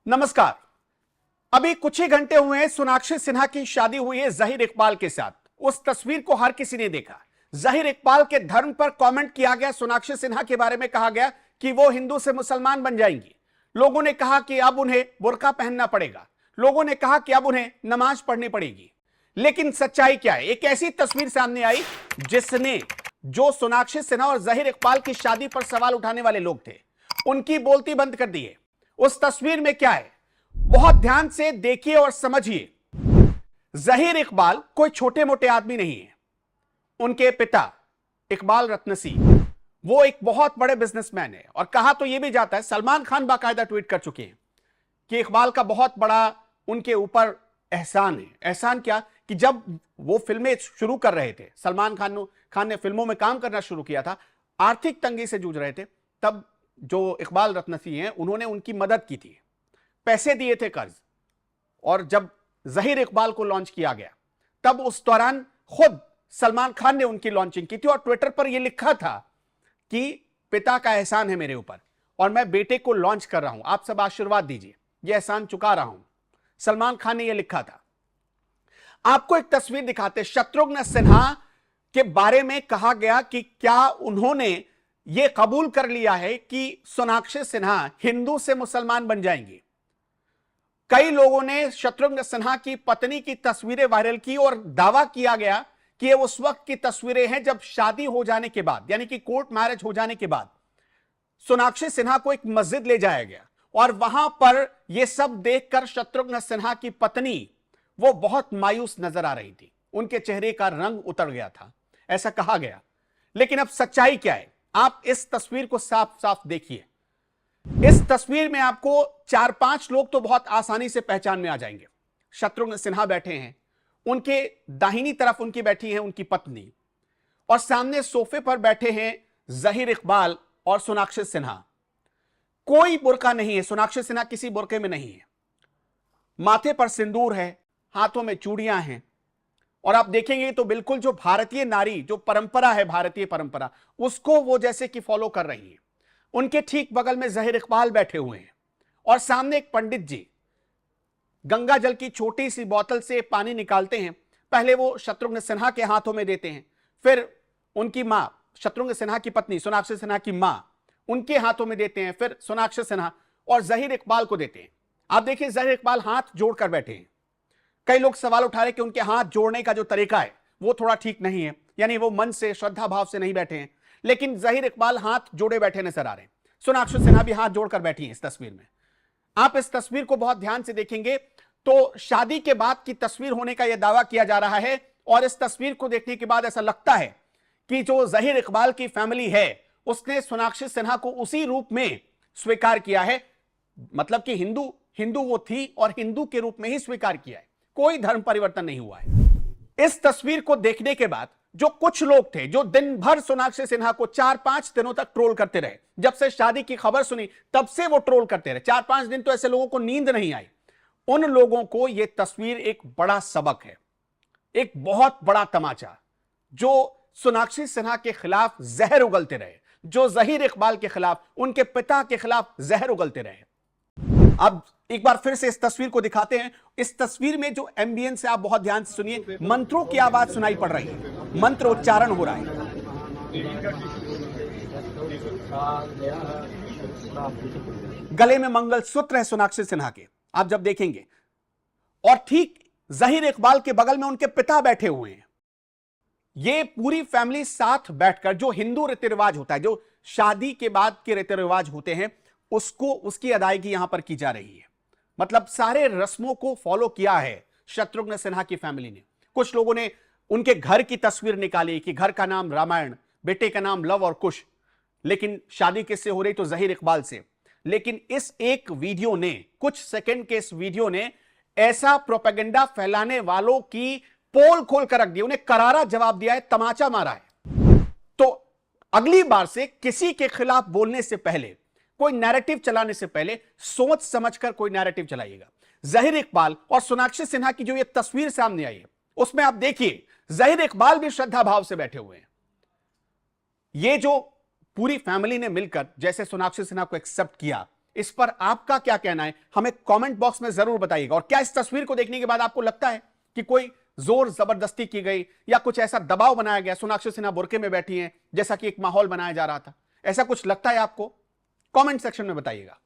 नमस्कार। अभी कुछ ही घंटे हुए हैं सोनाक्षी सिन्हा की शादी हुई है जहीर इकबाल के साथ। उस तस्वीर को हर किसी ने देखा। जहीर इकबाल के धर्म पर कमेंट किया गया। सोनाक्षी सिन्हा के बारे में कहा गया कि वो हिंदू से मुसलमान बन जाएंगी। लोगों ने कहा कि अब उन्हें बुर्का पहनना पड़ेगा। लोगों ने कहा कि अब उन्हें नमाज पढ़नी पड़ेगी। लेकिन सच्चाई क्या है? एक ऐसी तस्वीर सामने आई जिसने जो सोनाक्षी सिन्हा और जहीर इकबाल की शादी पर सवाल उठाने वाले लोग थे उनकी बोलती बंद कर दी है। उस तस्वीर में क्या है, बहुत ध्यान से देखिए और समझिए। जहीर इकबाल कोई छोटे मोटे आदमी नहीं है। उनके पिता इकबाल रत्नसी वो एक बहुत बड़े बिजनेसमैन है और कहा तो यह भी जाता है, सलमान खान बाकायदा ट्वीट कर चुके हैं कि इकबाल का बहुत बड़ा उनके ऊपर एहसान है। एहसान क्या कि जब वो फिल्में शुरू कर रहे थे, सलमान खान ने फिल्मों में काम करना शुरू किया था, आर्थिक तंगी से जूझ रहे थे, तब जो इकबाल रत्नसी हैं उन्होंने उनकी मदद की थी, पैसे दिए थे कर्ज। और जब जहीर इकबाल को लॉन्च किया गया तब उस दौरान खुद सलमान खान ने उनकी लॉन्चिंग की थी और ट्विटर पर यह लिखा था कि पिता का एहसान है मेरे ऊपर और मैं बेटे को लॉन्च कर रहा हूं, आप सब आशीर्वाद दीजिए, यह एहसान चुका रहा हूं। सलमान खान ने यह लिखा था। आपको एक तस्वीर दिखाते, शत्रुघ्न सिन्हा के बारे में कहा गया कि क्या उन्होंने यह कबूल कर लिया है कि सोनाक्षी सिन्हा हिंदू से मुसलमान बन जाएंगी। कई लोगों ने शत्रुघ्न सिन्हा की पत्नी की तस्वीरें वायरल की और दावा किया गया कि ये उस वक्त की तस्वीरें हैं जब शादी हो जाने के बाद, यानी कि कोर्ट मैरिज हो जाने के बाद सोनाक्षी सिन्हा को एक मस्जिद ले जाया गया और वहां पर यह सब देखकर शत्रुघ्न सिन्हा की पत्नी वो बहुत मायूस नजर आ रही थी, उनके चेहरे का रंग उतर गया था, ऐसा कहा गया। लेकिन अब सच्चाई क्या है, आप इस तस्वीर को साफ साफ देखिए। इस तस्वीर में आपको 4-5 लोग तो बहुत आसानी से पहचान में आ जाएंगे। शत्रुघ्न सिन्हा बैठे हैं, उनके दाहिनी तरफ उनकी बैठी है उनकी पत्नी और सामने सोफे पर बैठे हैं जहीर इकबाल और सोनाक्षी सिन्हा। कोई बुर्का नहीं है, सोनाक्षी सिन्हा किसी बुर्के में नहीं है। माथे पर सिंदूर है, हाथों में चूड़ियां हैं और आप देखेंगे तो बिल्कुल जो भारतीय नारी, जो परंपरा है, भारतीय परंपरा, उसको वो जैसे कि फॉलो कर रही है। उनके ठीक बगल में जहीर इकबाल बैठे हुए हैं और सामने एक पंडित जी गंगा जल की छोटी सी बोतल से पानी निकालते हैं। पहले वो शत्रुघ्न सिन्हा के हाथों में देते हैं, फिर उनकी मां, शत्रुघ्न सिन्हा की पत्नी सोनाक्षी सिन्हा की मां, उनके हाथों में देते हैं, फिर सोनाक्षी सिन्हा और जहीर इकबाल को देते हैं। आप देखिए जहीर इकबाल हाथ जोड़कर बैठे हैं। कई लोग सवाल उठा रहे कि उनके हाथ जोड़ने का जो तरीका है वो थोड़ा ठीक नहीं है, यानी वो मन से, श्रद्धा भाव से नहीं बैठे हैं। लेकिन जहीर इकबाल हाथ जोड़े बैठे नजर आ रहे हैं। सोनाक्षी सिन्हा भी हाथ जोड़कर बैठी हैं इस तस्वीर में। आप इस तस्वीर को बहुत ध्यान से देखेंगे तो शादी के बाद की तस्वीर होने का यह दावा किया जा रहा है और इस तस्वीर को देखने के बाद ऐसा लगता है कि जो जहीर इकबाल की फैमिली है उसने सोनाक्षी सिन्हा को उसी रूप में स्वीकार किया है। मतलब कि हिंदू वो थी और हिंदू के रूप में ही स्वीकार किया है, कोई धर्म परिवर्तन नहीं हुआ है। इस तस्वीर को देखने के बाद जो कुछ लोग थे जो दिन भर सोनाक्षी सिन्हा को 4-5 दिनों तक ट्रोल करते रहे, जब से शादी की खबर सुनी तब से वो ट्रोल करते रहे, 4-5 दिन तो ऐसे लोगों को नींद नहीं आई। उन लोगों को यह तस्वीर एक बड़ा सबक है, एक बहुत बड़ा तमाचा। जो सोनाक्षी सिन्हा के खिलाफ जहर उगलते रहे, जो जहीर इकबाल के खिलाफ, उनके पिता के खिलाफ जहर उगलते रहे। अब एक बार फिर से इस तस्वीर को दिखाते हैं। इस तस्वीर में जो एम्बियंस है आप बहुत ध्यान से सुनिए। मंत्रों की आवाज सुनाई पड़ रही है, मंत्र उच्चारण हो रहा है। गले में मंगलसूत्र है सोनाक्षी सिन्हा के, आप जब देखेंगे। और ठीक जहीर इकबाल के बगल में उनके पिता बैठे हुए हैं। ये पूरी फैमिली साथ बैठकर, जो हिंदू रीति रिवाज होता है, जो शादी के बाद के रीति रिवाज होते हैं, उसकी अदायगी यहां पर की जा रही है। मतलब सारे रस्मों को फॉलो किया है शत्रुघ्न सिन्हा की फैमिली ने। कुछ लोगों ने उनके घर की तस्वीर निकाली कि घर का नाम रामायण, बेटे का नाम लव और कुश, लेकिन शादी किससे हो रही तो जहीर इकबाल से। लेकिन इस एक वीडियो ने, कुछ सेकंड के इस वीडियो ने ऐसा प्रोपेगेंडा फैलाने वालों की पोल खोल कर रख दी, उन्हें करारा जवाब दिया है, तमाचा मारा है। तो अगली बार से किसी के खिलाफ बोलने से पहले, कोई नैरेटिव चलाने से पहले सोच समझकर कोई नैरेटिव चलाइएगा। जहीर इकबाल और सोनाक्षी सिन्हा की जो ये तस्वीर सामने आई है उसमें आप देखिए जहीर इकबाल भी श्रद्धा भाव से बैठे हुए हैं। ये जो पूरी फैमिली ने मिलकर जैसे सोनाक्षी सिन्हा को एक्सेप्ट किया, इस पर आपका क्या कहना है हमें कमेंट बॉक्स में जरूर बताइएगा। और क्या इस तस्वीर को देखने के बाद आपको लगता है कि कोई जोर जबरदस्ती की गई या कुछ ऐसा दबाव बनाया गया, सोनाक्षी सिन्हा बुर्के में बैठी हैं जैसा कि एक माहौल बनाया जा रहा था, ऐसा कुछ लगता है आपको? कमेंट सेक्शन में बताइएगा।